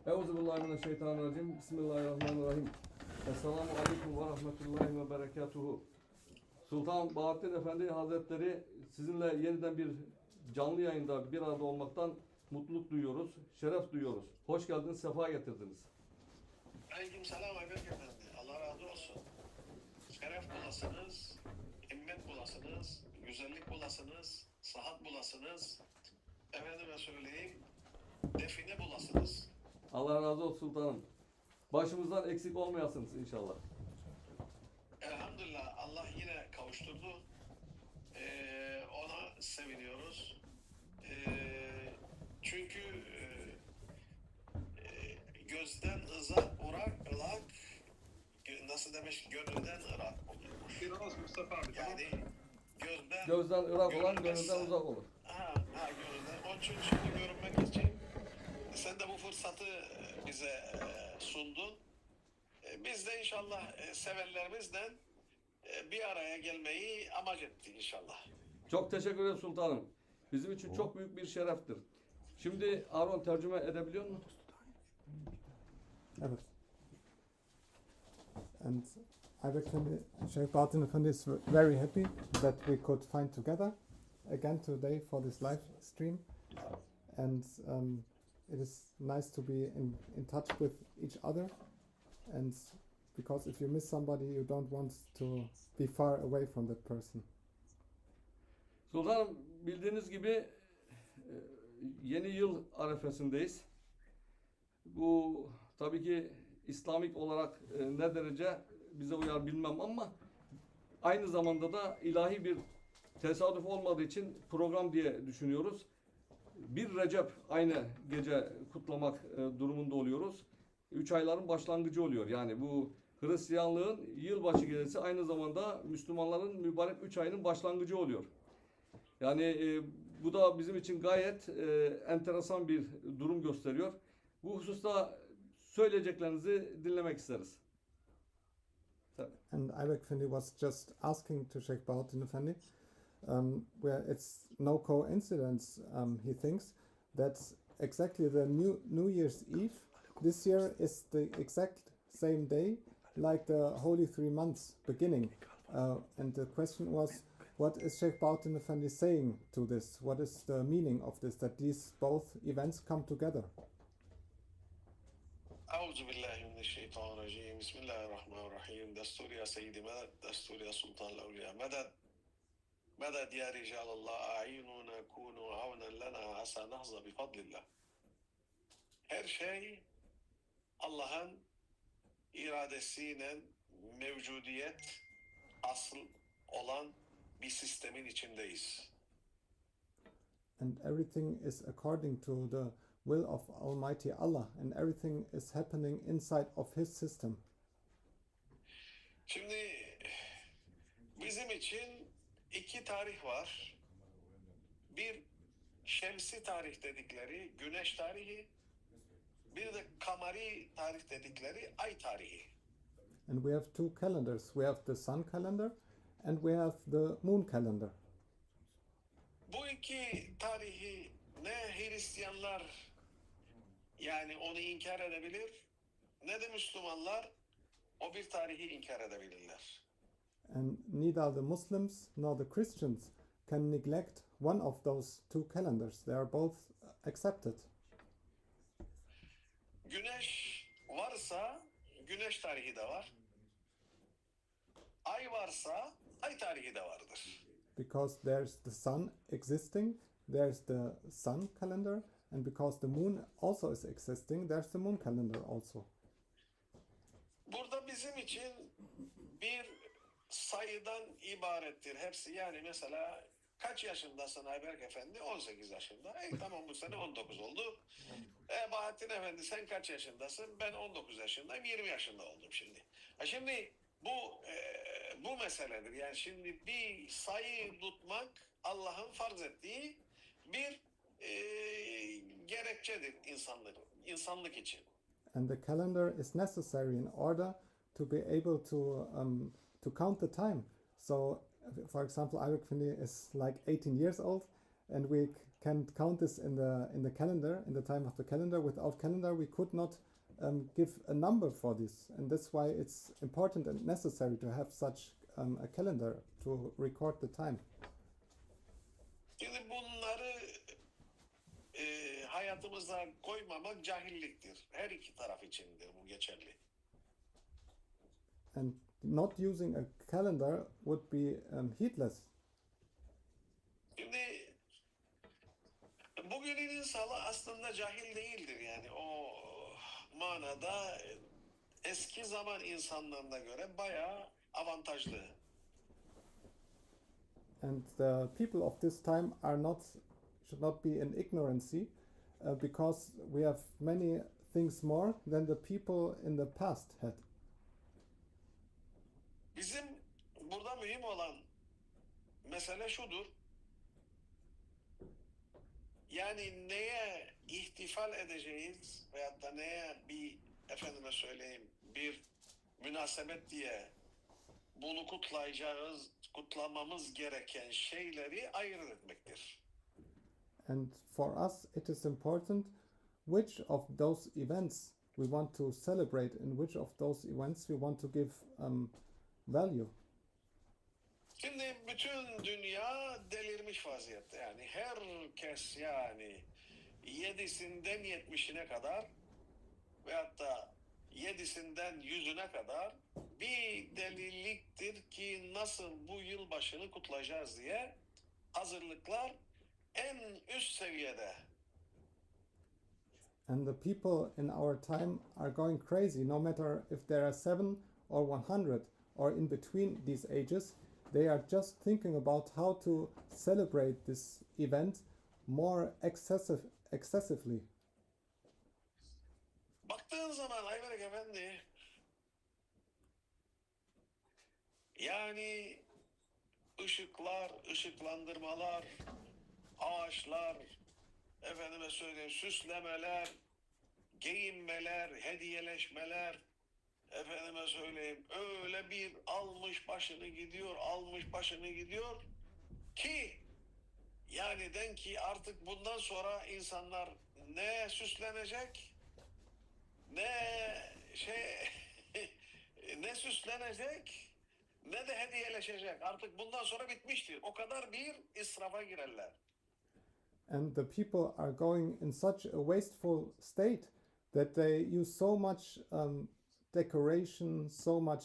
Euzubillahimineşşeytanirracim. Bismillahirrahmanirrahim. Esselamu aleyküm ve rahmetullahi ve berekatuhu. Sultan Bahauddin Efendi Hazretleri, sizinle yeniden bir canlı yayında bir arada olmaktan mutluluk duyuyoruz, şeref duyuyoruz. Hoş geldiniz, sefa getirdiniz. Aleykümselam Ayberk Efendi. Allah razı olsun. Şeref bulasınız, himmet bulasınız, güzellik bulasınız, sıhhat bulasınız. Efendime söyleyeyim, define bulasınız. Allah razı olsun sultanım. Başımızdan eksik olmayasınız inşallah. Elhamdülillah Allah yine kavuşturdu. Ona seviniyoruz. Çünkü gözden ırak, nasıl demiş, gönülden ırak olurmuş. Biraz Mustafa abi, tamam. Yani Gözden ırak olan gönülden uzak olur. Gönülden. Onun için şimdi görünmek için sen de bu fırsatı bize sundun. Biz de inşallah sevenlerimizle bir araya gelmeyi amaç ettik inşallah. Çok teşekkür ederim sultanım. Bizim için çok büyük bir şereftir. Şimdi Aron tercüme edebiliyor musun? Evet. And Ayberk Efendi, Sheikh Bahauddin Efendi is very happy that we could find together again today for this live stream. And it is nice to be in touch with each other. And because if you miss somebody, you don't want to be far away from that person. Sultanım, bildiğiniz gibi yeni yıl arefesindeyiz. Bu tabii ki İslamik olarak ne derece bize uyar bilmem ama aynı zamanda da ilahi bir tesadüf olmadığı için program diye düşünüyoruz. 1 Recep aynı gece kutlamak durumunda oluyoruz. 3 ayların başlangıcı oluyor. Yani bu Hristiyanlığın yılbaşı gecesi aynı zamanda Müslümanların mübarek 3 ayının başlangıcı oluyor. Yani bu da bizim için gayet enteresan bir durum gösteriyor. Bu hususta söyleyeceklerinizi dinlemek isteriz. And Ayberk Efendi was just asking to Sheikh Bahauddin Efendi, where it's no coincidence, he thinks, that exactly the New Year's Eve this year is the exact same day like the Holy 3 Months beginning. And the question was, what is Sheikh Bahauddin Efendi saying to this? What is the meaning of this, that these both events come together? Euzubillahimineşşeytanirracim. Bismillahirrahmanirrahim. Destur ya Seyyidi Meded, Destur ya Sultan Evliya Meded. Meded ya Ricalallah, a'inuna kunu avnen lena asa nahza bifadlillah. Her şey Allah'ın iradesiyle mevcudiyet asıl olan bir sistemin içindeyiz. And everything is according to the will of Almighty Allah, and everything is happening inside of His system. Şimdi bizim için iki tarih var. Bir şemsi tarih dedikleri güneş tarihi, bir de kamari tarih dedikleri ay tarihi. And we have two calendars. We have the sun calendar and we have the moon calendar. Bu iki tarihi ne Hristiyanlar yani onu inkar edebilir, ne de Müslümanlar o bir tarihi inkar edebilirler. And neither the Muslims nor the Christians can neglect one of those two calendars. They are both accepted. Güneş varsa güneş tarihi de var. Ay varsa ay tarihi de vardır. Because there's the sun existing, there's the sun calendar, and because the moon also is existing, there's the moon calendar also. Burada bizim için bir sayıdan ibarettir hepsi. Yani mesela kaç yaşındasın Ayberk Efendi? 18 yaşında. Tamam, bu sene 19 oldu. Bahauddin Efendi sen kaç yaşındasın? Ben 19 yaşındayım. 20 yaşında oldum şimdi. Şimdi bu meseledir. Yani şimdi bir sayı tutmak Allah'ın farz ettiği bir gerekçedir insanlık için. And the calendar is necessary in order to be able to count the time. So, for example, Ayberk Efendi is like 18 years old, and we can count this in the calendar, in the time of the calendar. Without calendar, we could not give a number for this, and that's why it's important and necessary to have such a calendar to record the time. Şimdi bunları hayatımıza koymamak cahilliktir. Her iki taraf içindir bu geçerli. And not using a calendar would be heedless. Şimdi bugünün insanı aslında cahil değildir, yani o manada eski zaman insanlarına göre bayağı avantajlı. And the people of this time should not be in ignorancy, because we have many things more than the people in the past had. Bizim burada mühim olan mesele şudur. Yani neye ihtifal edeceğiz veyahut da neye efendime söyleyeyim bir münasebet diye bunu kutlamamız gereken şeyleri ayırt etmektir. And for us, it is important which of those events we want to celebrate and which of those events we want to give value. Şimdi bütün dünya delirmiş vaziyette, yani herkes, yani 7'sinden 70'ine kadar veyahut da 7'sinden 100'üne kadar bir deliliktir ki nasıl bu yılbaşını kutlayacağız diye hazırlıklar en üst seviyede. And the people in our time are going crazy, no matter if there are 7 or 100 or in between these ages. They are just thinking about how to celebrate this event more excessively. Baktığın zaman Ayberk Efendi, yani ışıklar, ışıklandırmalar, ağaçlar, efendime söyleyeyim süslemeler, giyinmeler, hediyeleşmeler, efendime söyleyeyim öyle bir almış başını gidiyor ki yani den ki artık bundan sonra insanlar ne süslenecek ne ne süslenecek ne de hediyeleşecek. Artık bundan sonra bitmiştir. O kadar bir israfa girerler. And the people are going in such a wasteful state that they use so much decoration, so much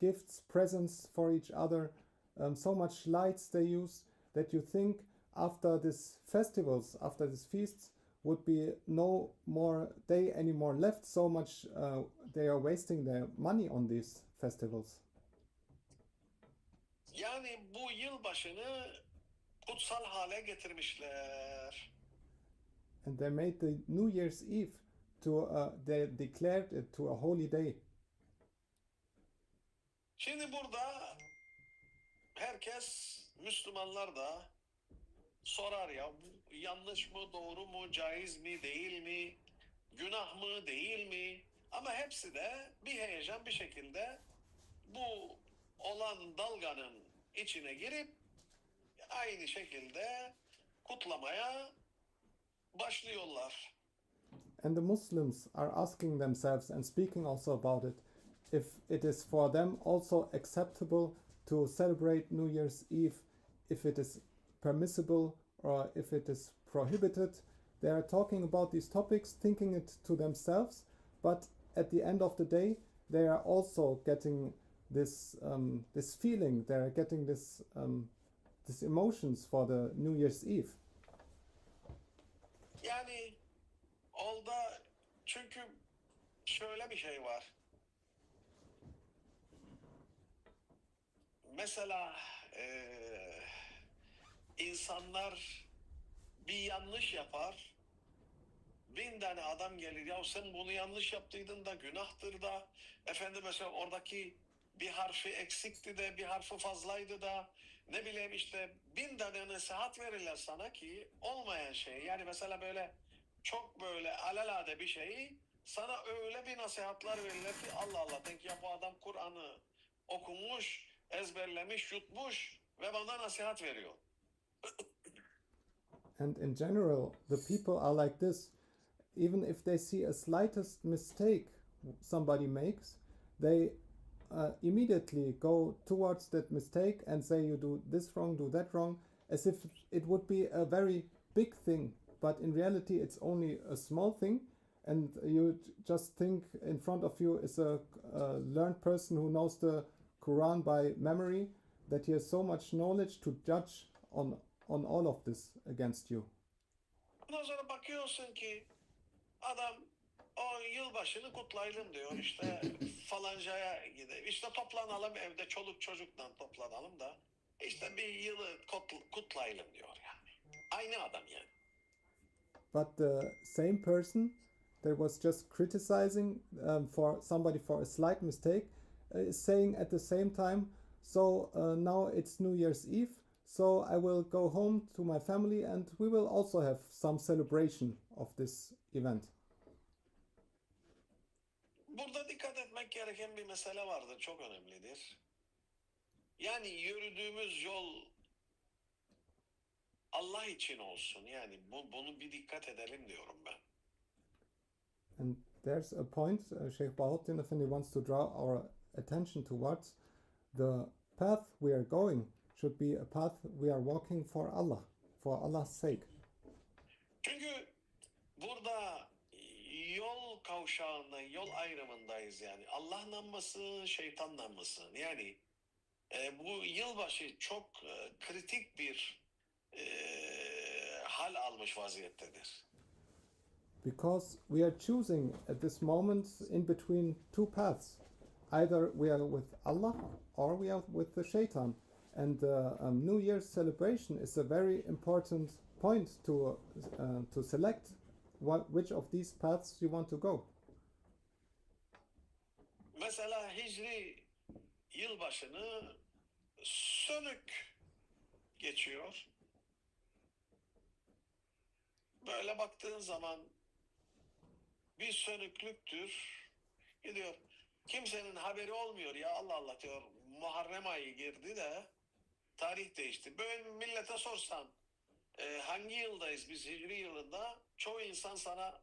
gifts, presents for each other, so much lights they use, that you think after these festivals, after these feasts, would be no more day anymore left. So much they are wasting their money on these festivals. Yani bu yılbaşını kutsal hale getirmişler. And they made the New Year's Eve they declared it to a holy day. Şimdi burada herkes, Müslümanlar da sorar ya, bu yanlış mı, doğru mu, caiz mi, değil mi, günah mı, değil mi? Ama hepsi de bir heyecan bir şekilde bu olan dalganın içine girip aynı şekilde kutlamaya başlıyorlar. And the Muslims are asking themselves and speaking also about it, if it is for them also acceptable to celebrate New Year's Eve, if it is permissible or if it is prohibited. They are talking about these topics, thinking it to themselves, but at the end of the day, they are also getting this feeling. They are getting these emotions for the New Year's Eve. Yani orada çünkü şöyle bir şey var. Mesela insanlar bir yanlış yapar. 1000 tane adam gelir. Ya sen bunu yanlış yaptıydın da günahtır da. Efendim mesela oradaki bir harfi eksikti de bir harfi fazlaydı da. Ne bileyim işte 1000 tane nasihat verirler sana ki olmayan şey. Yani mesela böyle çok böyle alelade bir şeyi sana öyle bir nasihatler verirler ki Allah Allah. Denk ya bu adam Kur'an'ı okumuş, ezberlemiş, yutmuş ve bana nasihat veriyor. And in general, the people are like this. Even if they see a slightest mistake somebody makes, they immediately go towards that mistake and say, you do this wrong, do that wrong, as if it would be a very big thing. But in reality, it's only a small thing. And you just think in front of you is a learned person who knows the Quran by memory, that he has so much knowledge to judge on all of this against you. Ondan sonra bakıyorsun ki adam o yılbaşını kutlayalım diyor, işte falancaya gidelim, işte toplanalım evde çoluk çocukla toplanalım da işte bir yılı kutlayalım diyor yani. Aynı adam yani. But the same person that was just criticizing for somebody for a slight mistake is saying at the same time, so now it's New Year's Eve, so I will go home to my family and we will also have some celebration of this event. Burada dikkat etmek gereken bir mesele vardır, çok önemlidir. Yani yürüdüğümüz yol Allah için olsun. Yani bunu bir dikkat edelim diyorum ben. And there's a point Sheikh Bahauddin Efendi wants to draw our attention towards. The path we are going should be a path we are walking for Allah, for Allah's sake. Çünkü burada yol kavşağında, yol ayrımındayız yani. Allah'la mısın, şeytanla mısın? Yani bu yılbaşı çok kritik bir hal almış vaziyettedir. Because we are choosing at this moment in between two paths. Either we are with Allah or we are with the shaitan. And the New Year's celebration is a very important point to select which of these paths you want to go. Mesela Hicri yılbaşını sönük geçiyor. Böyle baktığın zaman bir sönüklüktür. Gidiyor. Kimsenin haberi olmuyor ya, Allah Allah diyor. Muharrem ayı girdi de tarih değişti. Böyle millete sorsan hangi yıldayız biz, Hicri yılında, çoğu insan sana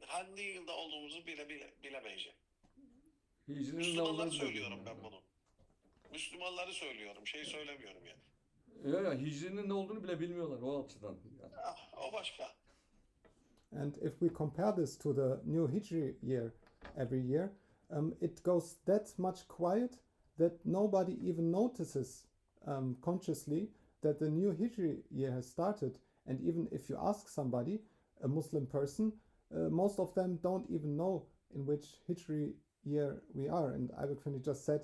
hangi yılda olduğumuzu bilemeyecek. Müslümanları söylüyorum ben bunu. Müslümanları söylüyorum. Söylemiyorum yani. Ya Hicri'nin ne olduğunu bile bilmiyorlar o açıdan. Yani. O başka. And if we compare this to the new Hijri year every year, it goes that much quiet that nobody even notices consciously that the new Hijri year has started. And even if you ask somebody, a Muslim person, most of them don't even know in which Hijri year we are. And Ayberk Efendi just said,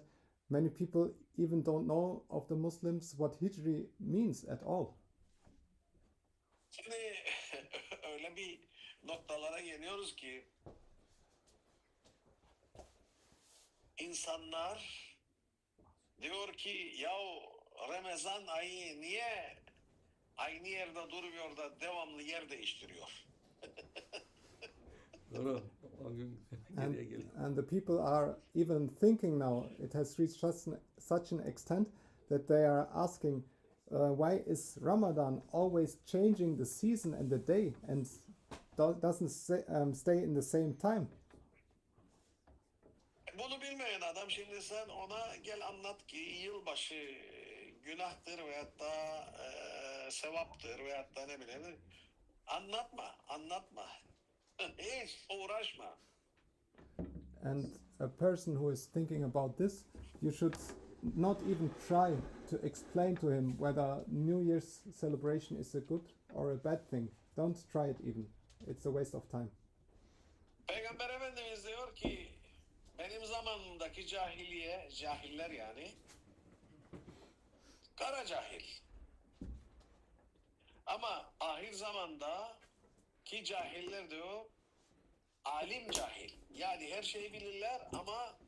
many people even don't know of the Muslims what Hijri means at all. Şimdi öyle bir noktalara geliyoruz ki insanlar diyor ki ya Ramazan ayı niye aynı yerde durmuyor da devamlı yer değiştiriyor? And the people are even thinking now, it has reached such an extent that they are asking, why is Ramadan always changing the season and the day and doesn't stay in the same time? Bunu bilmeyen adam, şimdi sen ona gel anlat ki yılbaşı günahtır veyahut da sevaptır veyahut da ne bileyim. Anlatma. Hiç uğraşma. And a person who is thinking about this, you should not even try to explain to him whether New Year's celebration is a good or a bad thing. Don't try it even. It's a waste of time. Peygamber Efendimiz diyor ki benim zamanımdaki cahiller yani kara cahil. Ama ahir zamanda ki cahiller diyor alim cahil. Yani her şeyi bilirler ama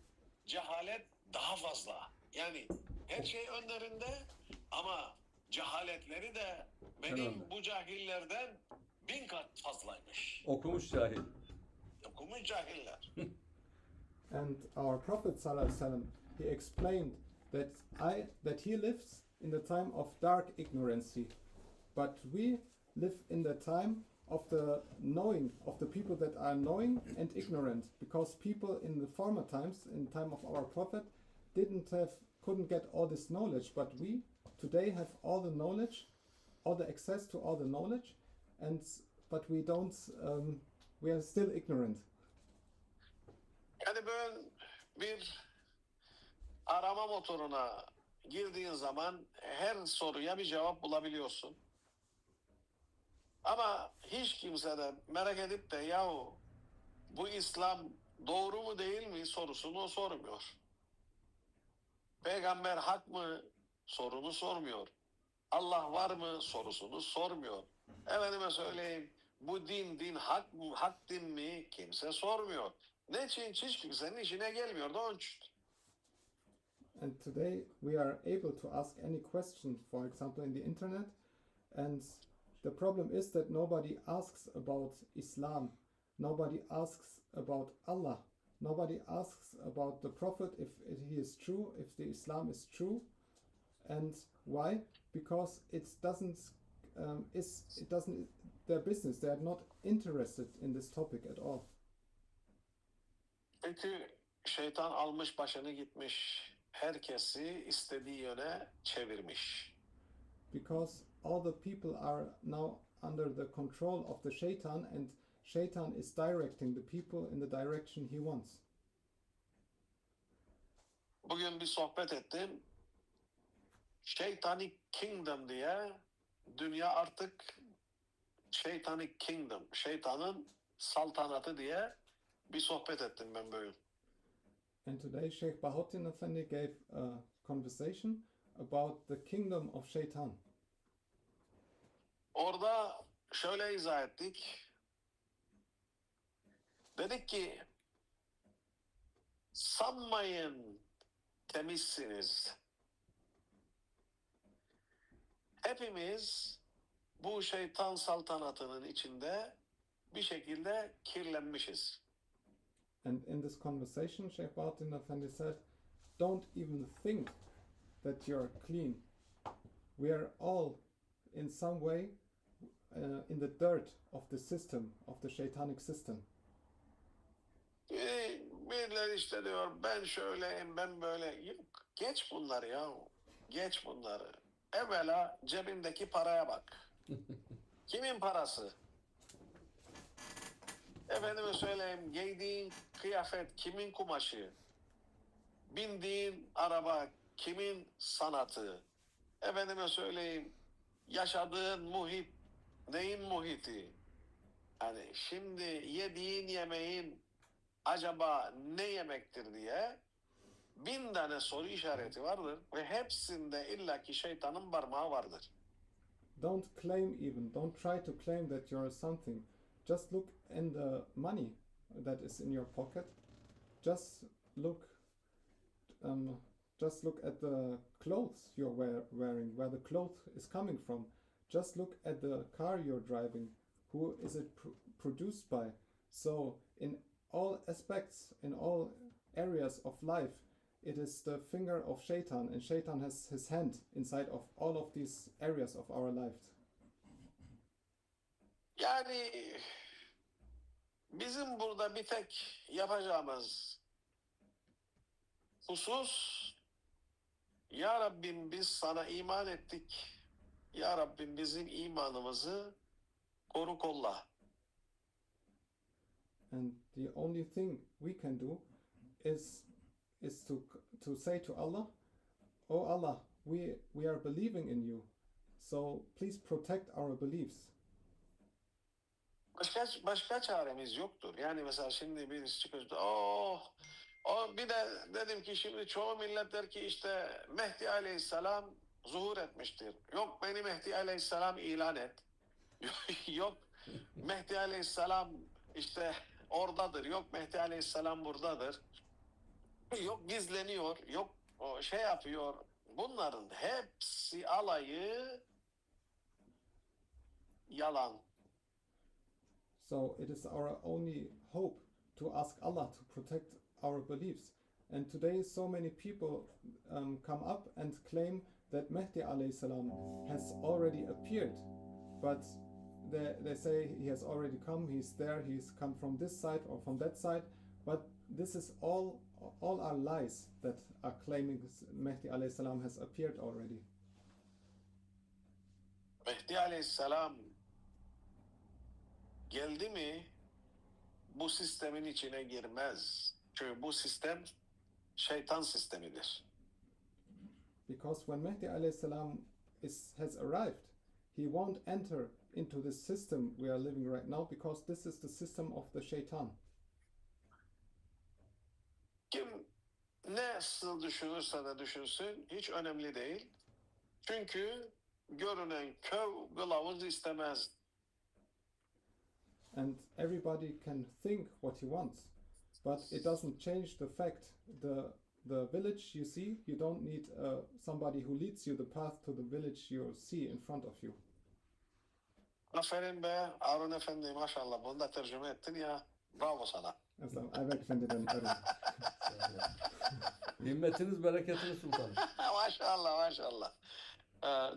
cehalet daha fazla. Yani her şey önlerinde ama cehaletleri de benim bu cahillerden 1000 kat fazlaymış. Okumuş cahil. Okumuş cahiller. And our Prophet ﷺ, he explained that he lives in the time of dark ignorancy, but we live in the time of the knowing, of the people that are knowing and ignorant, because people in the former times, in time of our prophet, couldn't get all this knowledge, but we today have all the knowledge, all the access to all the knowledge, but we don't, we are still ignorant. Yani böyle bir arama motoruna girdiğin zaman her soruya bir cevap bulabiliyorsun. Ama hiç kimse de merak edip de yahu bu İslam doğru mu değil mi sorusunu sormuyor. Peygamber hak mı sorunu sormuyor. Allah var mı sorusunu sormuyor. Efendime söyleyeyim, bu din hak mı, hak din mi kimse sormuyor. Ne için? Hiç kimsenin işine gelmiyor da onun için. And today we are able to ask any question, for example, in the internet. And the problem is that nobody asks about Islam. Nobody asks about Allah. Nobody asks about the Prophet, if he is true, if the Islam is true. And why? Because it doesn't their business. They are not interested in this topic at all. Çünkü şeytan almış başını gitmiş. Herkesi istediği yöne çevirmiş. Because all the people are now under the control of the shaitan, and shaitan is directing the people in the direction he wants. Bugün bir sohbet ettim. Satanic Kingdom diye, dünya artık Satanic Kingdom, şeytanın saltanatı diye bir sohbet ettim ben bugün. And today Sheikh Bahauddin Efendi gave a conversation about the kingdom of shaitan. Orada şöyle izah ettik. Dedik ki sanmayın temizsiniz. Hepimiz bu şeytan saltanatının içinde bir şekilde kirlenmişiz. And in this conversation, Sheikh Bahauddin Efendi said, don't even think that you're clean. We are all in some way in the dirt of the system, of the shaitanic system. Birileri işte diyor ben şöyleyim, ben böyle. Yok, geç bunları ya. Geç bunları. Evvela cebindeki paraya bak. Kimin parası? Efendime söyleyeyim, giydiğin kıyafet kimin kumaşı? Bindiğin araba kimin sanatı? Efendime söyleyeyim, yaşadığın muhit neyin muhiti? Yani şimdi yediğin yemeğin acaba ne yemektir diye 1000 tane soru işareti vardır ve hepsinde illaki şeytanın parmağı vardır. Don't try to claim that you're something. Just look in the money that is in your pocket. Just look at the clothes you're wearing, where the cloth is coming from. Just look at the car you're driving. Who is it produced by? So in all aspects, in all areas of life, it is the finger of Shaitan, and Shaitan has his hand inside of all of these areas of our lives. Yani bizim burada bir tek yapacağımız husus, Ya Rabbim biz sana iman ettik. Ya Rabbim bizim imanımızı koru kolla. And the only thing we can do is to say to Allah, "Oh Allah, we are believing in you. So please protect our beliefs." Başka çaremiz yoktur. Yani mesela şimdi birisi çıkıyor, bir de dedim ki şimdi çoğu millet der ki işte Mehdi Aleyhisselam zuhur etmiştir. Yok beni Mehdi Aleyhisselam ilan et. Yok Mehdi Aleyhisselam işte oradadır. Yok Mehdi Aleyhisselam buradadır. Yok gizleniyor. Yok o şey yapıyor. Bunların hepsi alayı yalan. So it is our only hope to ask Allah to protect our beliefs. And today so many people come up and claim that Mahdi alayhi salam has already appeared. But they say he has already come, he's there, he's come from this side or from that side, but this is all are lies that are claiming Mahdi alayhi salam has appeared already. Mehdi Aleyhisselam geldi mi bu sistemin içine girmez. Çünkü bu sistem şeytan sistemidir. Because when Mahdi alayhi salam has arrived, he won't enter into this system we are living right now, because this is the system of the shaitan. Kim nasıl düşünürse de düşünsün hiç önemli değil. Çünkü görünen köy kılavuz istemez. And everybody can think what he wants, but it doesn't change the fact. The village you see, you don't need somebody who leads you the path to the village you see in front of you. Aferin be Harun Efendi, maşallah bunu da tercüme ettin ya. Bravo sana. Also Ayberk Efendi'den öğrendim. Himmetiniz, bereketiniz sultanım. Maşallah maşallah.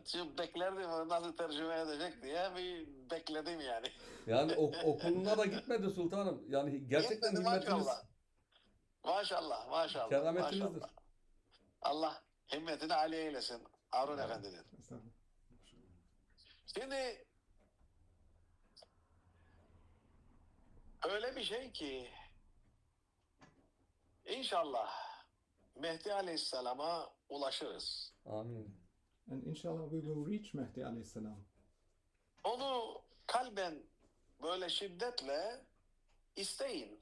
Şimdi beklerdim nasıl tercüme edecek diye bir bekledim yani. Yani okuluna da gitmedi sultanım. Yani gerçekten Gitmedi, himmetiniz, maşallah. Maşallah maşallah. kerametinizdir. Maşallah. Allah himmetini âli eylesin Harun Efendi'nin. Estağfurullah. Şimdi öyle bir şey ki inşallah Mehdi Aleyhisselam'a ulaşırız. Amin. And inshallah we will reach Mahdi alayhi salam. Onu kalben böyle şiddetle isteyin.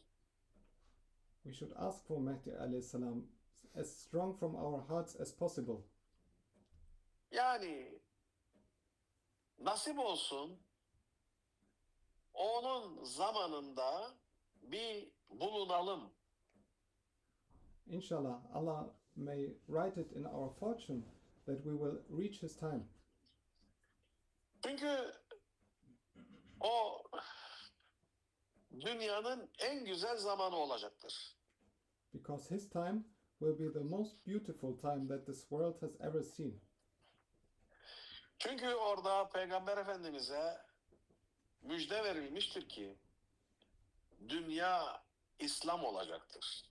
We should ask for Mahdi alayhi salam as strong from our hearts as possible. Yani nasip olsun onun zamanında bir bulunalım. Inshallah, Allah may write it in our fortune that we will reach his time. Çünkü o dünyanın en güzel zamanı olacaktır. Because his time will be the most beautiful time that this world has ever seen. Çünkü orada Peygamber Efendimiz'e müjde verilmiştir ki dünya İslam olacaktır.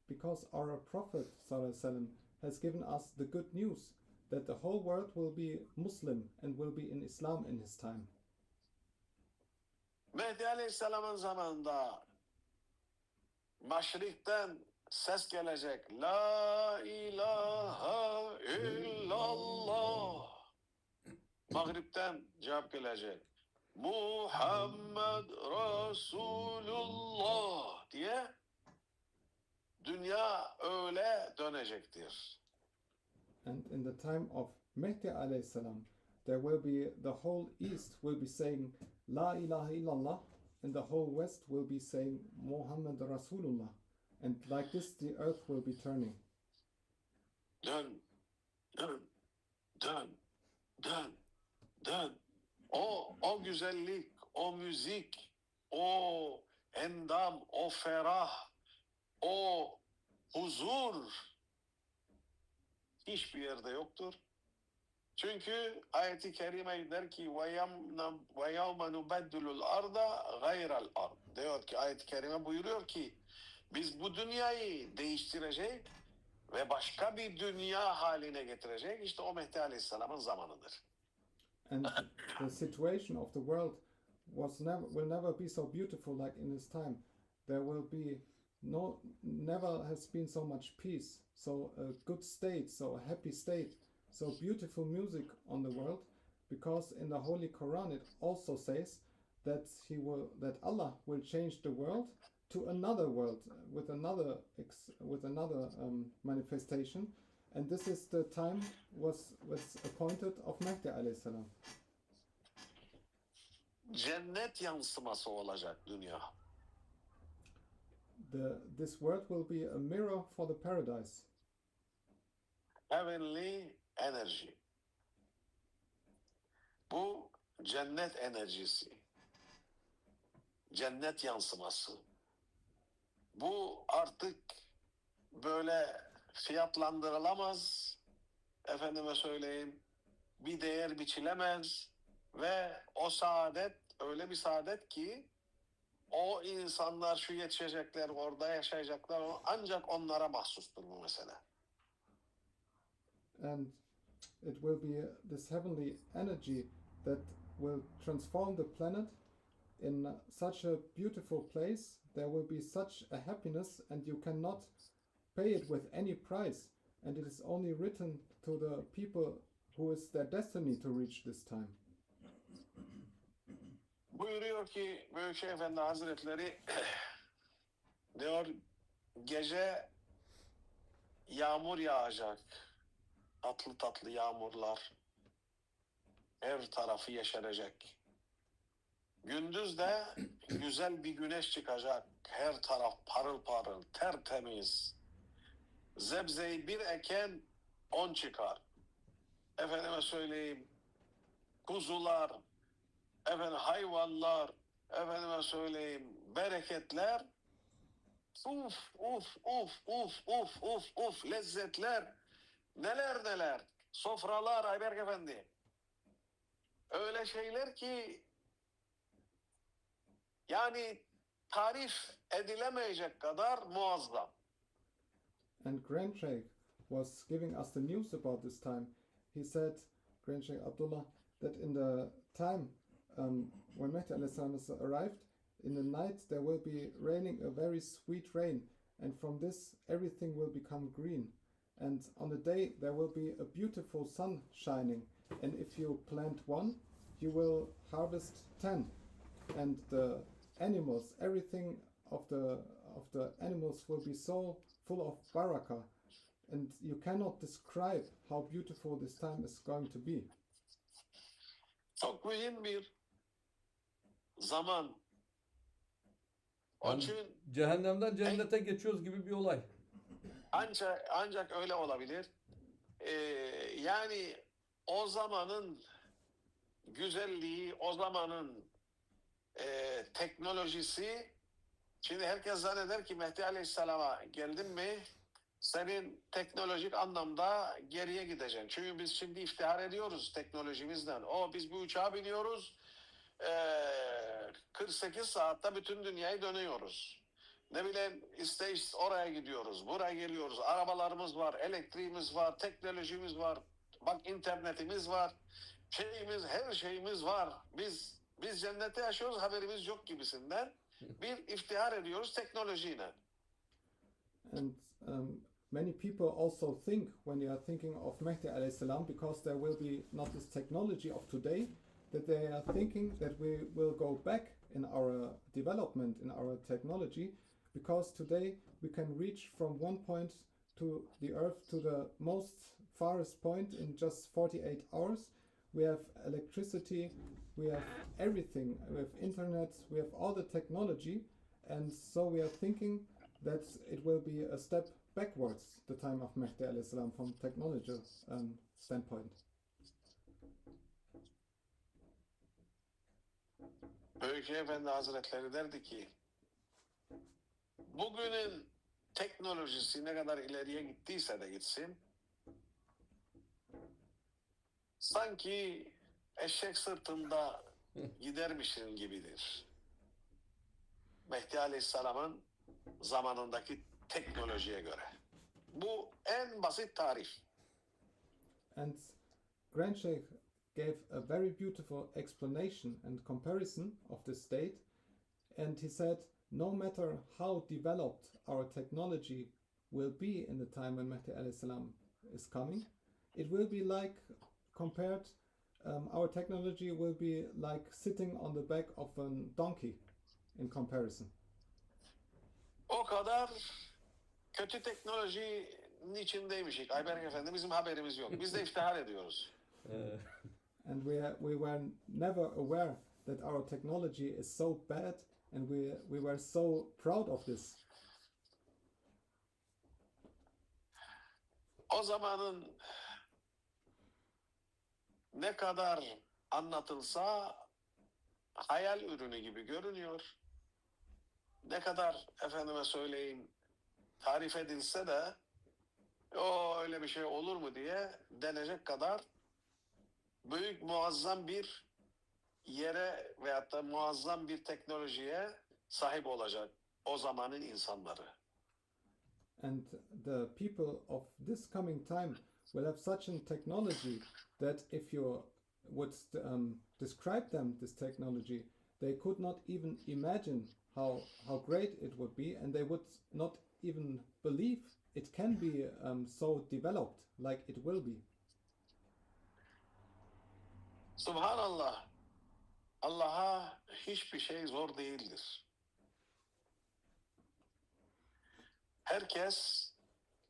Because our Prophet ﷺ has given us the good news that the whole world will be Muslim and will be in Islam in his time. Mehdi Aleyhisselam'ın zamanında Maşrik'ten ses gelecek. La ilahe illallah. Mağrip'ten cevap gelecek. Muhammed Resulullah diye dünya öyle dönecektir. And in the time of Mahdi alayhi salam, there will be the whole East will be saying La ilaha illallah, and the whole West will be saying Muhammad Rasulullah. And like this, the earth will be turning. Dön, dön, dön, dön, dön. O güzellik, o müzik, o endam, o ferah, o huzur hiçbir yerde yoktur. Çünkü ayet-i kerime der ki وَيَوْمَ نُبَدِّلُ الْأَرْضَ غَيْرَ الْأَرْضِ diyor ki ayet-i kerime buyuruyor ki biz bu dünyayı değiştirecek ve başka bir dünya haline getirecek. İşte o Mehdi Aleyhisselam'ın zamanıdır. And the situation of the world will never be so beautiful like in his time. There will be never has been so much peace, so a good state, so a happy state, so beautiful music on the world, because in the Holy Quran it also says that Allah will change the world to another world with another manifestation, and this is the time was appointed of Mahdi alayhi salam. Cennet yansıması olacak dünya. This world will be a mirror for the paradise. Heavenly energy. Bu cennet enerjisi. Cennet yansıması. Bu artık böyle fiyatlandırılamaz. Efendime söyleyeyim, bir değer biçilemez. Ve o saadet öyle bir saadet ki o insanlar, şu yetişecekler, orada yaşayacaklar, ancak onlara mahsustur bu mesele. And it will be this heavenly energy that will transform the planet in such a beautiful place. There will be such a happiness, and you cannot pay it with any price. And it is only written to the people who is their destiny to reach this time. Buyuruyor ki Büyük Şeyh Efendi Hazretleri diyor, gece yağmur yağacak. Tatlı tatlı yağmurlar. Her tarafı yeşerecek. Gündüz de güzel bir güneş çıkacak. Her taraf parıl parıl, tertemiz. Zebzeyi bir eken 10 çıkar. Efendime söyleyeyim, kuzular, efendim hayvanlar, efendime söyleyeyim, bereketler, uf uf uf uf uf uf uf lezzetler, neler neler, sofralar Ayberk Efendi. Öyle şeyler ki yani tarif edilemeyecek kadar muazzam. And Grand Sheikh was giving us the news about this time. He said, Grand Sheikh Abdullah, that in the time when Mahdi alayhi salam has arrived, in the night there will be raining a very sweet rain, and from this everything will become green. And on the day there will be a beautiful sun shining, and if you plant one, you will harvest 10. And the animals, everything of the animals will be so full of barakah, and you cannot describe how beautiful this time is going to be. Çok mühim bir zaman. Onun Yani için cehennemden cennete geçiyoruz gibi bir olay. ancak öyle olabilir. Yani o zamanın güzelliği, o zamanın teknolojisi, şimdi herkes zanneder ki Mehdi Aleyhisselam'a geldin mi senin teknolojik anlamda geriye gideceksin. Çünkü biz şimdi iftihar ediyoruz teknolojimizden. Biz bu uçağa biniyoruz, 48 saatte bütün dünyayı dönüyoruz. Ne bileyim oraya gidiyoruz, buraya geliyoruz, arabalarımız var, elektriğimiz var, teknolojimiz var, bak internetimiz var, her şeyimiz var. Biz cennette yaşıyoruz, haberimiz yok gibisinden bir iftihar ediyoruz teknolojiyle. And many people also think, when they are thinking of Mahdi alayhi salam, because there will be not this technology of today, that they are thinking that we will go back in our development, in our technology, because today we can reach from one point to the earth to the most farthest point in just 48 hours. We have electricity, we have everything, we have internet, we have all the technology, and so we are thinking that it will be a step backwards, the time of Mahdi alayhi salam, from technology standpoint. Büyük Efendi Hazretleri derdi ki, bugünün teknolojisi ne kadar ileriye gittiyse de gitsin, sanki eşek sırtında gidermişin gibidir. Mehdi Aleyhisselam'ın zamanındaki teknolojiye göre. Bu en basit tarif. And Grand Sheikh gave a very beautiful explanation and comparison of this state, and he said, no matter how developed our technology will be in the time when Mahdi alayhi salam is coming, it will be like compared, our technology will be like sitting on the back of a donkey in comparison. O kadar kötü teknolojinin içindeymişik. Ayberk Efendi, bizim haberimiz yok. Biz de iftihar ediyoruz. And we were never aware that our technology is so bad, and we were so proud of this. O zamanın ne kadar anlatılsa hayal ürünü gibi görünüyor. Ne kadar efendime söyleyeyim tarif edilse de öyle bir şey olur mu diye denecek kadar büyük muazzam bir yere veyahut da muazzam bir teknolojiye sahip olacak o zamanın insanları. And the people of this coming time will have such a technology that if you would describe them this technology, they could not even imagine how great it would be, and they would not even believe it can be so developed like it will be. Subhanallah. Allah'a hiçbir şey zor değildir. Herkes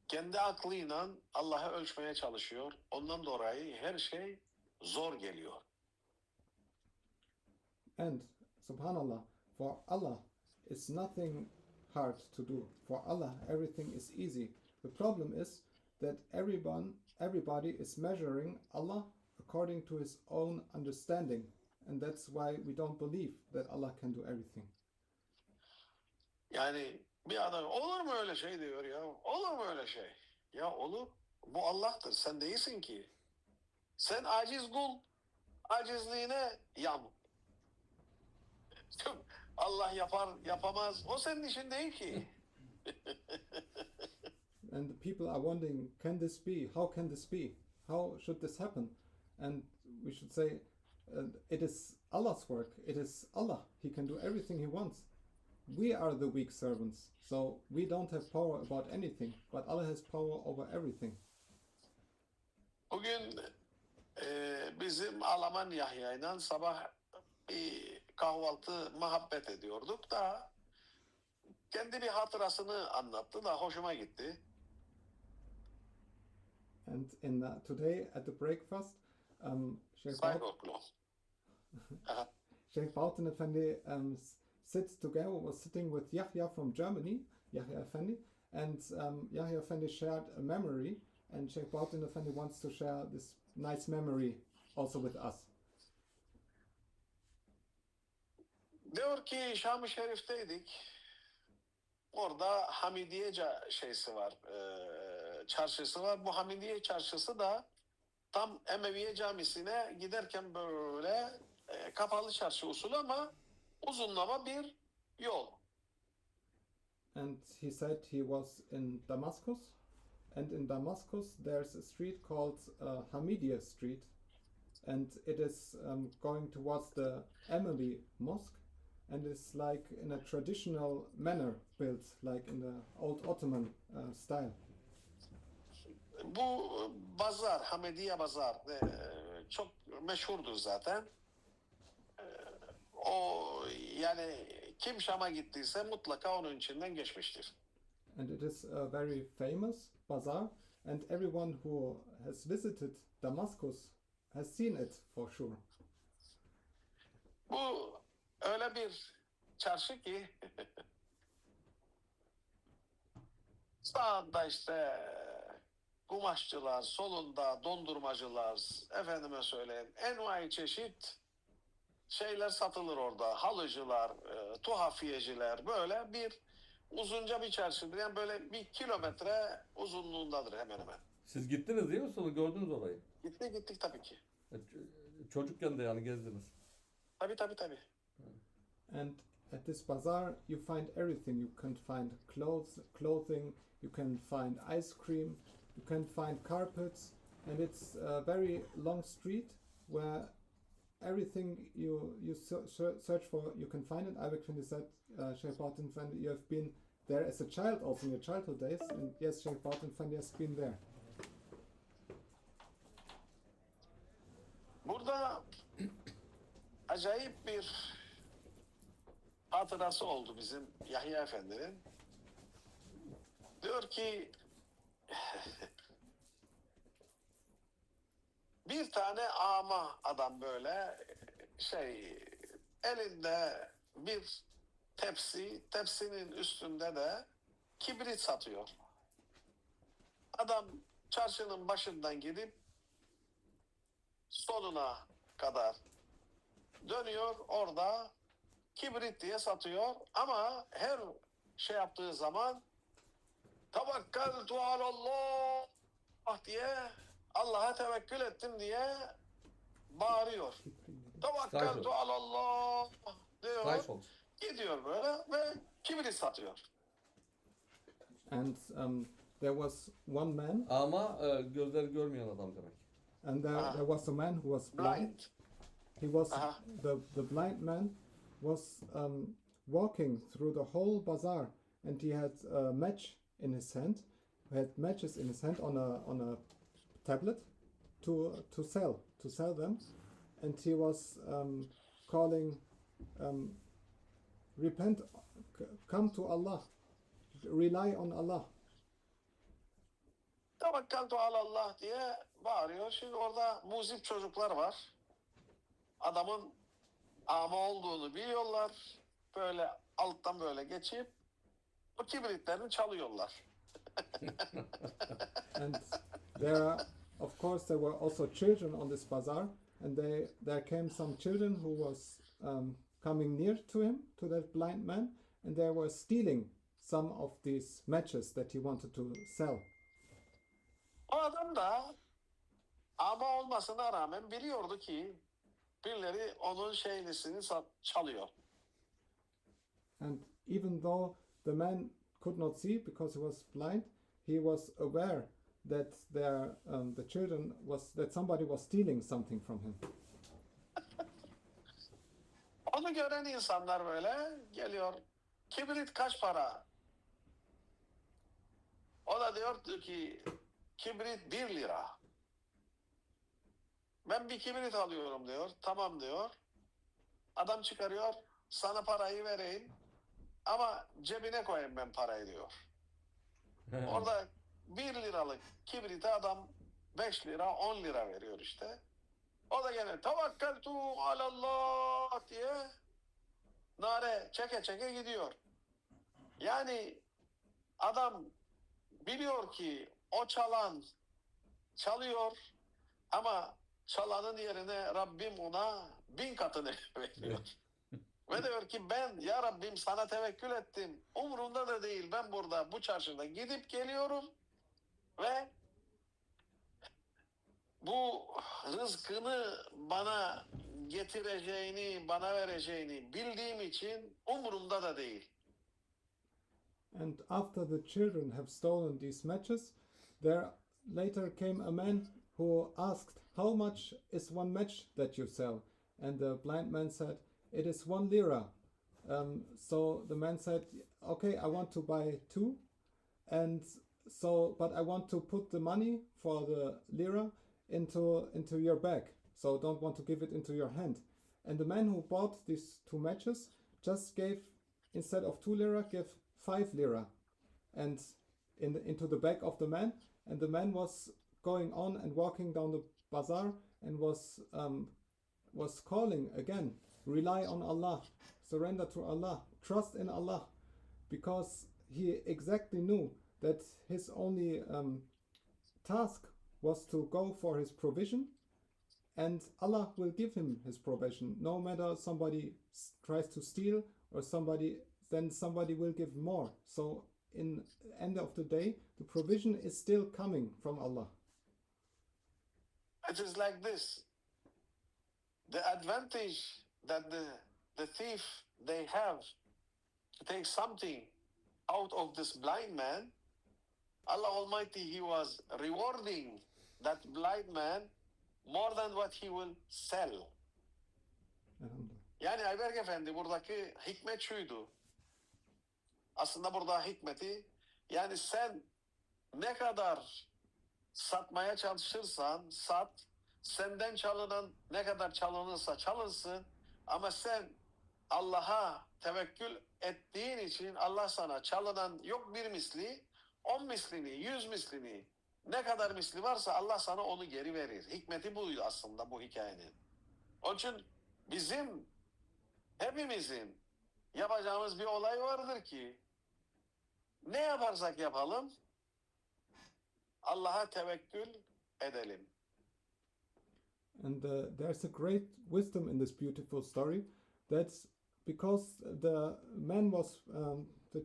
kendi aklıyla Allah'ı ölçmeye çalışıyor. Ondan dolayı her şey zor geliyor. And subhanallah, for Allah it's nothing hard to do. For Allah everything is easy. The problem is that everybody is measuring Allah according to his own understanding, and that's why we don't believe that Allah can do everything. Yani bir adam olur mu öyle şey diyor ya? Olur mu öyle şey? Ya olur. Bu Allah'tır. Sen değilsin ki. Sen aciz kul. Acizliğine yan. Allah yapar, yapamaz. O senin işin değil ki. And the people are wondering, can this be? How can this be? How should this happen? And we should say, it is Allah's work. It is Allah. He can do everything he wants. We are the weak servants, so we don't have power about anything, but Allah has power over everything. Bugün bizim Alaman Yahya'yla sabah bir kahvaltı muhabbet ediyorduk da kendi bir hatırasını anlattı da hoşuma gitti. And in today at the breakfast, Sheikh Saygoklu. Bahauddin Efendi was sitting with Yahya from Germany, Yahya Efendi, and Yahya Efendi shared a memory, and Sheikh Bahauddin Efendi wants to share this nice memory also with us. Diyor ki Şam-ı Şerif'teydik. Orada Hamidiye şeysi var, çarşısı var. Bu Hamidiye çarşısı da tam Emeviye Camisi'ne giderken böyle kapalı çarşı usulü ama uzunlama bir yol. And he said he was in Damascus, and in Damascus there's a street called Hamidiye Street, and it is going towards the Emily Mosque, and it's like in a traditional manner built, like in the old Ottoman style. Bu pazar, Hamidiye Pazar çok meşhurdur zaten. O yani kim Şam'a gittiyse mutlaka onun içinden geçmiştir. And it is a very famous bazaar, and everyone who has visited Damascus has seen it for sure. Bu öyle bir çarşı ki sağında işte kumaşçılar, solunda dondurmacılar, efendime söyleyeyim envai çeşit şeyler satılır orada. Halıcılar, tuhafiyeciler, böyle bir uzunca bir çarşıdır. Yani böyle 1 kilometre uzunluğundadır hemen hemen. Siz gittiniz değil mi sonra? Gördünüz orayı. Gittik tabii ki. Çocukken de yani gezdiniz. Tabii. And at this bazaar you find everything. You can find clothing, you can find ice cream, you can find carpets, and it's a very long street where everything you search for, you can find it. Ayberk Efendi said, Sheikh Bahauddin Efendi, you have been there as a child also in your childhood days, and yes, Sheikh Bahauddin Efendi has been there. Burada acayip bir hatırası oldu bizim Yahya Efendi'nin. Diyor ki bir tane ama adam böyle elinde bir tepsinin üstünde de kibrit satıyor. Adam çarşının başından gidip sonuna kadar dönüyor, orada kibrit diye satıyor ama her şey yaptığı zaman tevekkeltu alallah diye Allah'a tevekkül ettim diye bağırıyor. Tevekkeltu alallah diyor. Threshold. Gidiyor böyle ve kibrit satıyor. And there was one man, Ama gözleri görmeyen adam demek. and there was a man who was blind. Blind. He was Uh-huh. the blind man was walking through the whole bazaar, and he had a match in his hand. He had matches in his hand on a tablet to sell them, and he was calling, repent, come to Allah, rely on Allah. Tevekkeltu alallah diye bağırıyor. Şimdi orada muzip çocuklar var. Adamın ama olduğunu biliyorlar. Böyle alttan böyle geçip o kibritlerini çalıyorlar. And of course, there were also children on this bazaar, and there came some children who was coming near to him, to that blind man, and they were stealing some of these matches that he wanted to sell. O adam da ama olmasına rağmen biliyordu ki birileri onun şeylisini çalıyor. And even though the man could not see because he was blind, he was aware that the children that somebody was stealing something from him. Onu gören insanlar böyle geliyor. Kibrit kaç para? O da diyor ki kibrit 1 lira. Ben bir kibrit alıyorum diyor. Tamam diyor. Adam çıkarıyor. Sana parayı vereyim. Ama cebine koyayım ben parayı diyor. Orada 1 liralık kibrite adam 5 lira 10 lira veriyor işte. O da gene tevekkeltu alallah diye nare çeke çeke gidiyor. Yani adam biliyor ki o çalan çalıyor ama çalanın yerine Rabbim ona 1000 katını veriyor. Ve diyor ki ben ya Rabbim sana tevekkül ettim. Umurumda da değil, ben burada bu çarşıda gidip geliyorum ve bu rızkını bana getireceğini, bana vereceğini bildiğim için umurumda da değil. And after the children have stolen these matches, there later came a man who asked, "How much is one match that you sell?" And the blind man said, "It is 1 lira." So the man said, "Okay, I want to buy 2, and but I want to put the money for the lira into your bag. So don't want to give it into your hand." And the man who bought these 2 matches just gave, instead of 2 lira, gave 5 lira, and into the bag of the man. And the man was going on and walking down the bazaar and was calling again, rely on Allah, surrender to Allah, trust in Allah, because he exactly knew that his only task was to go for his provision, and Allah will give him his provision. No matter somebody tries to steal or then somebody will give more. So in the end of the day, the provision is still coming from Allah. It is like this. The advantage that the thief they have to take something out of this blind man, Allah Almighty, He was rewarding that blind man more than what he will sell. Yani Ayberk Efendi buradaki hikmet şuydu. Aslında burada hikmeti, yani sen ne kadar satmaya çalışırsan sat, senden çalınan ne kadar çalınırsa çalınsın, ama sen Allah'a tevekkül ettiğin için Allah sana çalınan yok bir misli, 10 mislini, 100 mislini, ne kadar misli varsa Allah sana onu geri verir. Hikmeti buydu aslında bu hikayenin. Onun için hepimizin yapacağımız bir olay vardır ki ne yaparsak yapalım Allah'a tevekkül edelim. And there's a great wisdom in this beautiful story. That's because the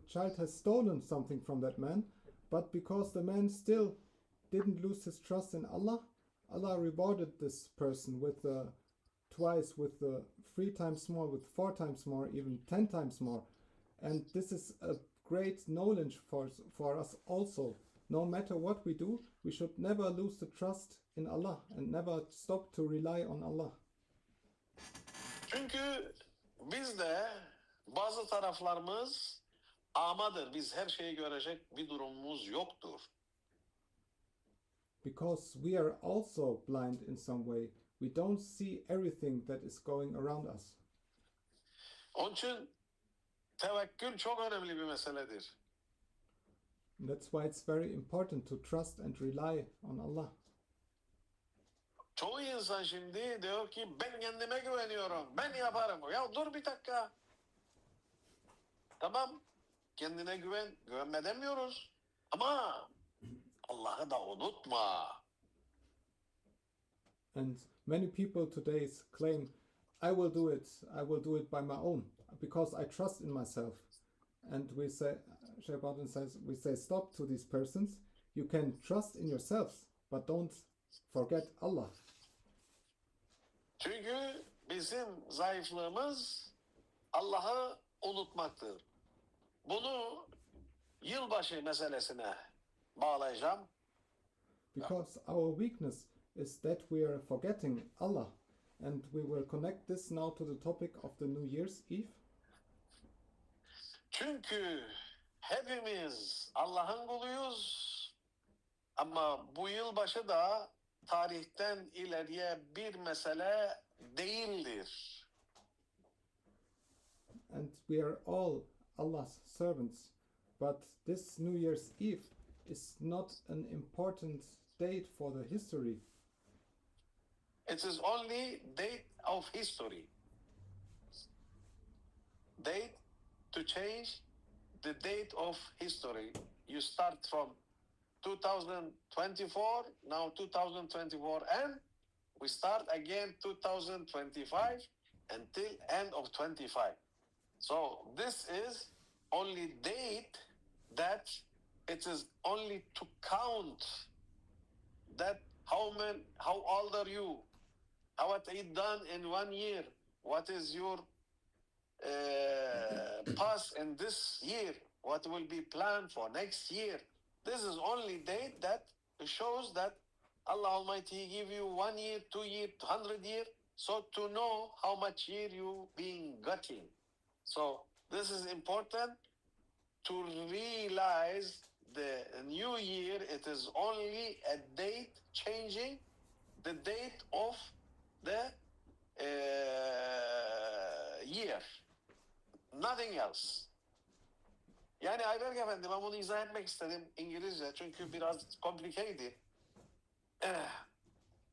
child has stolen something from that man, but because the man still didn't lose his trust in Allah, Allah rewarded this person with twice, with the 3 times more, with 4 times more, even 10 times more. And this is a great knowledge for us also. No matter what we do, we should never lose the trust in Allah and never stop to rely on Allah. Çünkü bizde bazı taraflarımız amadır. Biz her şeyi görecek bir durumumuz yoktur. Because we are also blind in some way. We don't see everything that is going around us. Onun için tevekkül çok önemli bir meseledir. And that's why it's very important to trust and rely on Allah. Çoğu insan şimdi diyor ki ben kendime güveniyorum, ben yaparım. Ya dur bir dakika. Tamam, kendine güvenme demiyoruz. Ama Allah'ı da unutma. And many people today claim, I will do it by my own, because I trust in myself. And we say, Sheikh Bahauddin says, we say stop to these persons. You can trust in yourselves, but don't forget Allah. Çünkü bizim zayıflığımız Allah'ı unutmaktır. Bunu yılbaşı meselesine bağlayacağım. Because our weakness is that we are forgetting Allah. And we will connect this now to the topic of the New Year's Eve. Çünkü hepimiz Allah'ın kuluyuz. Ama bu yılbaşı da tarihten ileriye bir mesele değildir. And we are all Allah's servants. But this New Year's Eve is not an important date for the history. It is only date of history. Date to change the date of history. You start from 2024, now 2024, and we start again 2025 until end of 25. So this is only date that it is only to count that how old are you? What is done in 1 year? What is your past in this year? What will be planned for next year? This is only date that shows that Allah Almighty give you 1 year, 2 year, 100 year, so to know how much year you being getting. So this is important to realize the new year. It is only a date changing the date of the year. Nothing else. Yani Ayberk Efendi, ben bunu izah etmek istedim İngilizce çünkü biraz komplikeydi.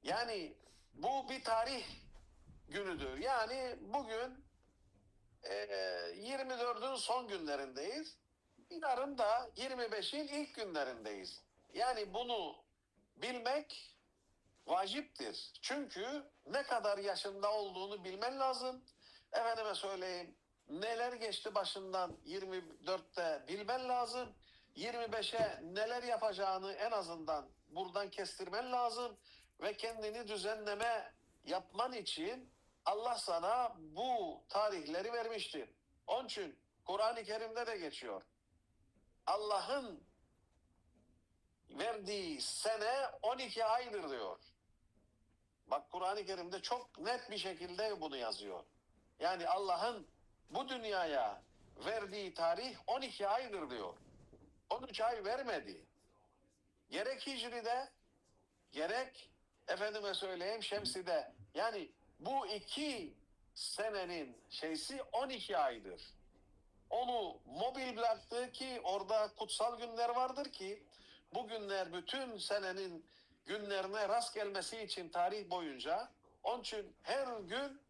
Yani bu bir tarih günüdür. Yani bugün 24'ün son günlerindeyiz. Yarın da 25'in ilk günlerindeyiz. Yani bunu bilmek vaciptir. Çünkü ne kadar yaşında olduğunu bilmen lazım. Efendime söyleyeyim, neler geçti başından 24'te bilmen lazım. 25'e neler yapacağını en azından buradan kestirmen lazım. Ve kendini düzenleme yapman için Allah sana bu tarihleri vermiştir. Onun için Kur'an-ı Kerim'de de geçiyor. Allah'ın verdiği sene 12 aydır diyor. Bak, Kur'an-ı Kerim'de çok net bir şekilde bunu yazıyor. Yani Allah'ın bu dünyaya verdiği tarih 12 aydır diyor. 13 ay vermedi. Gerek Hicri'de, gerek efendime söyleyeyim Şemsi'de. Yani bu 2 senenin şeysi 12 aydır. Onu mobil bıraktı ki orada kutsal günler vardır ki bu günler bütün senenin günlerine rast gelmesi için tarih boyunca, onun için her gün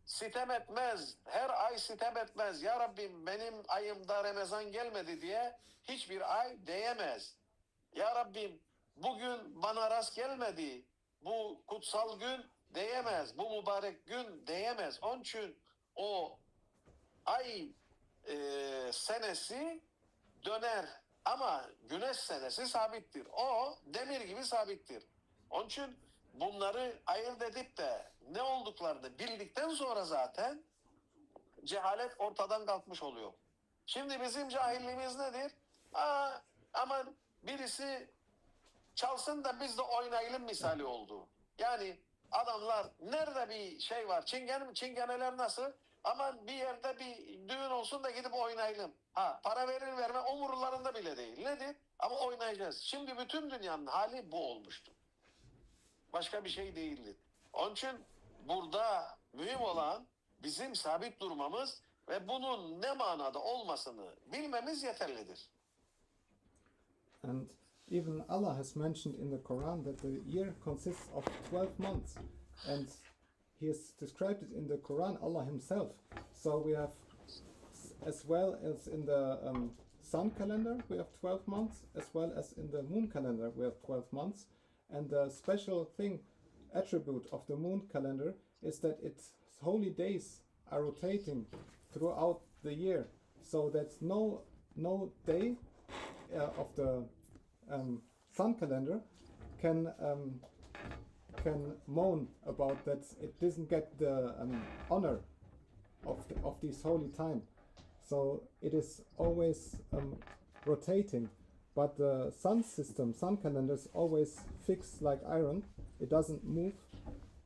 sitem etmez, her ay sitem etmez. Ya Rabbim benim ayımda Ramazan gelmedi diye hiçbir ay diyemez. Ya Rabbim bugün bana rast gelmedi, bu kutsal gün diyemez, bu mübarek gün diyemez. Onun için o ay senesi döner ama güneş senesi sabittir. O demir gibi sabittir. Onun için bunları ayırt edip de ne olduklarını bildikten sonra zaten cehalet ortadan kalkmış oluyor. Şimdi bizim cahilliğimiz nedir? Aman birisi çalsın da biz de oynayalım misali oldu. Yani adamlar nerede bir şey var? Çingeneler nasıl? Aman bir yerde bir düğün olsun da gidip oynayalım. Para verir verme umurlarında bile değil. Nedir? Ama oynayacağız. Şimdi bütün dünyanın hali bu olmuştu. Başka bir şey değildi. Onun için burada mühim olan bizim sabit durmamız ve bunun ne manada olmasını bilmemiz yeterlidir. And even Allah has mentioned in the Quran that the year consists of 12 months, and He has described it in the Quran, Allah Himself. So we have, as well as in the sun calendar, we have 12 months, as well as in the moon calendar, we have 12 months. And the special thing, attribute of the moon calendar is that its holy days are rotating throughout the year, so that no day of the sun calendar can moan about that it doesn't get the honor of this holy time. So it is always rotating, but the sun calendar is always fixed like iron. It doesn't move,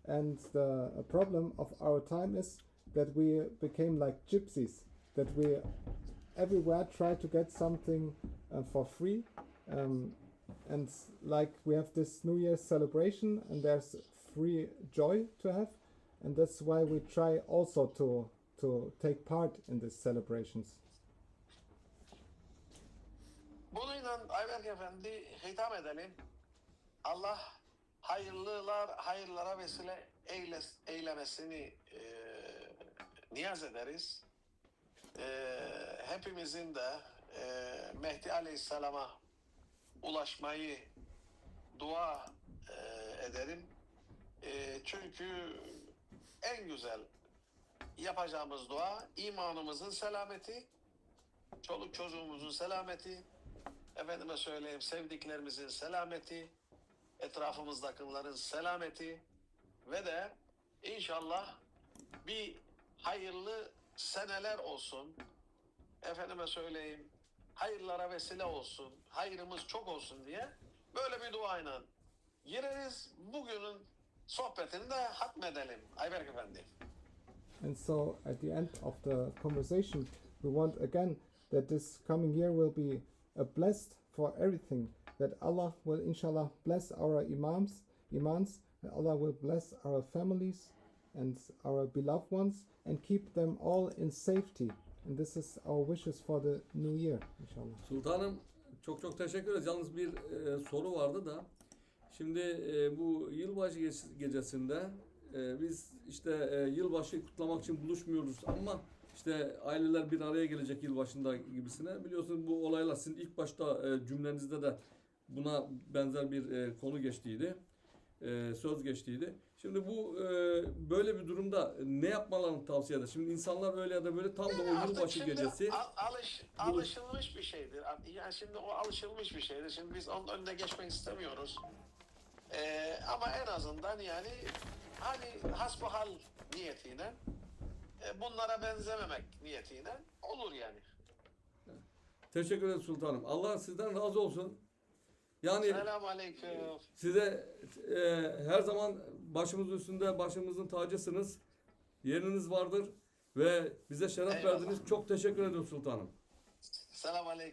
and the problem of our time is that we became like gypsies, that we everywhere try to get something for free, and like we have this New Year's celebration and there's free joy to have, and that's why we try also to take part in these celebrations. Bununla Ayberk Efendi hitap edelim. Allah hayırlara vesile eylemesini niyaz ederiz. Hepimizin de Mehdi Aleyhisselam'a ulaşmayı dua ederim. Çünkü en güzel yapacağımız dua imanımızın selameti, çoluk çocuğumuzun selameti, efendime söyleyeyim sevdiklerimizin selameti, etrafımızdakilerin selameti ve de inşallah bir hayırlı seneler olsun. Efendime söyleyeyim hayırlara vesile olsun, hayrımız çok olsun diye böyle bir duayla gireriz. Bugünün sohbetini de hatmedelim Ayberk Efendi. And so at the end of the conversation, we want again that this coming year will be a blessed for everything, that Allah will inshallah bless our imams, that Allah will bless our families and our beloved ones and keep them all in safety. And this is our wishes for the new year, inshallah. Sultanım çok teşekkür ederiz. Yalnız bir soru vardı da. Şimdi bu yılbaşı gecesinde biz işte yılbaşı kutlamak için buluşmuyoruz ama işte aileler bir araya gelecek yılbaşında gibisine. Biliyorsunuz bu olaylar sizin ilk başta cümlenizde de buna benzer bir konu geçtiydi. Söz geçtiydi. Şimdi bu böyle bir durumda ne yapmalarını tavsiye eder? Şimdi insanlar öyle ya da böyle tam da o yılbaşı gecesi alışılmış bir şeydir. Yani şimdi o alışılmış bir şeydir. Şimdi biz onun önüne geçmek istemiyoruz. Ama en azından yani hani hasbihal niyetiyle bunlara benzememek niyetiyle olur yani. Teşekkür ederim sultanım. Allah sizden razı olsun. Yani Selamünaleyküm. size her zaman başımızın üstünde başımızın tacısınız. Yeriniz vardır ve bize şeref Eyvallah. verdiniz. Çok teşekkür ediyorum sultanım. Selamünaleyküm.